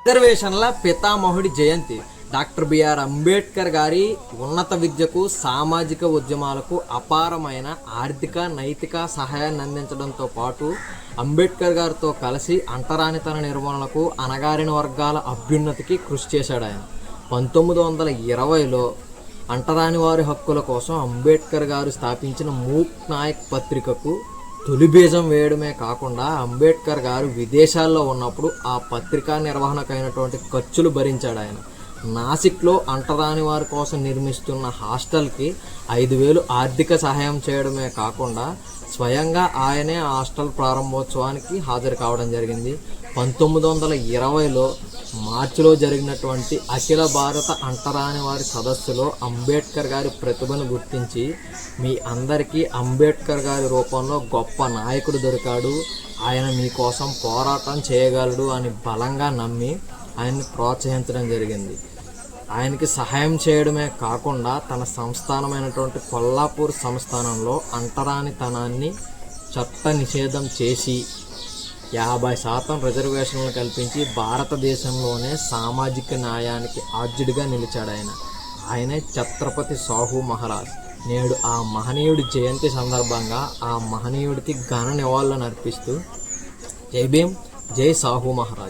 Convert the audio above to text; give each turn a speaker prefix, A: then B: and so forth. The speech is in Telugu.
A: రిజర్వేషన్ల పితామహుడి జయంతి. డాక్టర్ బిఆర్ అంబేద్కర్ గారి ఉన్నత విద్యకు, సామాజిక ఉద్యమాలకు అపారమైన ఆర్థిక, నైతిక సహాయాన్ని అందించడంతో పాటు అంబేద్కర్ గారితో కలిసి అంటరానితన నిర్మూలనకు, అణగారిన వర్గాల అభ్యున్నతికి కృషి చేశాడు. ఆయన 1920లో అంటరాని వారి హక్కుల కోసం అంబేద్కర్ గారు స్థాపించిన మూక్ నాయక్ పత్రికకు తొలి బీజం వేయడమే కాకుండా అంబేద్కర్ గారు విదేశాల్లో ఉన్నప్పుడు ఆ పత్రికా నిర్వహణకైనటువంటి ఖర్చులు భరించాడు. ఆయన నాసిక్లో అంటరాని వారి కోసం నిర్మిస్తున్న హాస్టల్కి 5,000 ఆర్థిక సహాయం చేయడమే కాకుండా స్వయంగా ఆయనే హాస్టల్ ప్రారంభోత్సవానికి హాజరు కావడం జరిగింది. 1920లో మార్చిలో జరిగినటువంటి అఖిల భారత అంటరాని వారి సదస్సులో అంబేద్కర్ గారి ప్రతిభను గుర్తించి, మీ అందరికీ అంబేద్కర్ గారి రూపంలో గొప్ప నాయకుడు దొరికాడు, ఆయన మీకోసం పోరాటం చేయగలడు అని బలంగా నమ్మి ఆయన్ని ప్రోత్సహించడం జరిగింది. ఆయనకి సహాయం చేయడమే కాకుండా తన సంస్థానమైనటువంటి కొల్లాపూర్ సంస్థానంలో అంటరానితనాన్ని చట్ట నిషేధం చేసి 50% రిజర్వేషన్లు కల్పించి భారతదేశంలోనే సామాజిక న్యాయానికి ఆద్యుడిగా నిలిచాడు. ఆయనే ఛత్రపతి సాహు మహారాజ్. నేడు ఆ మహనీయుడి జయంతి సందర్భంగా ఆ మహనీయుడికి ఘన నివాళులను అర్పిస్తూ జై భీమ్, జై సాహు మహారాజ్.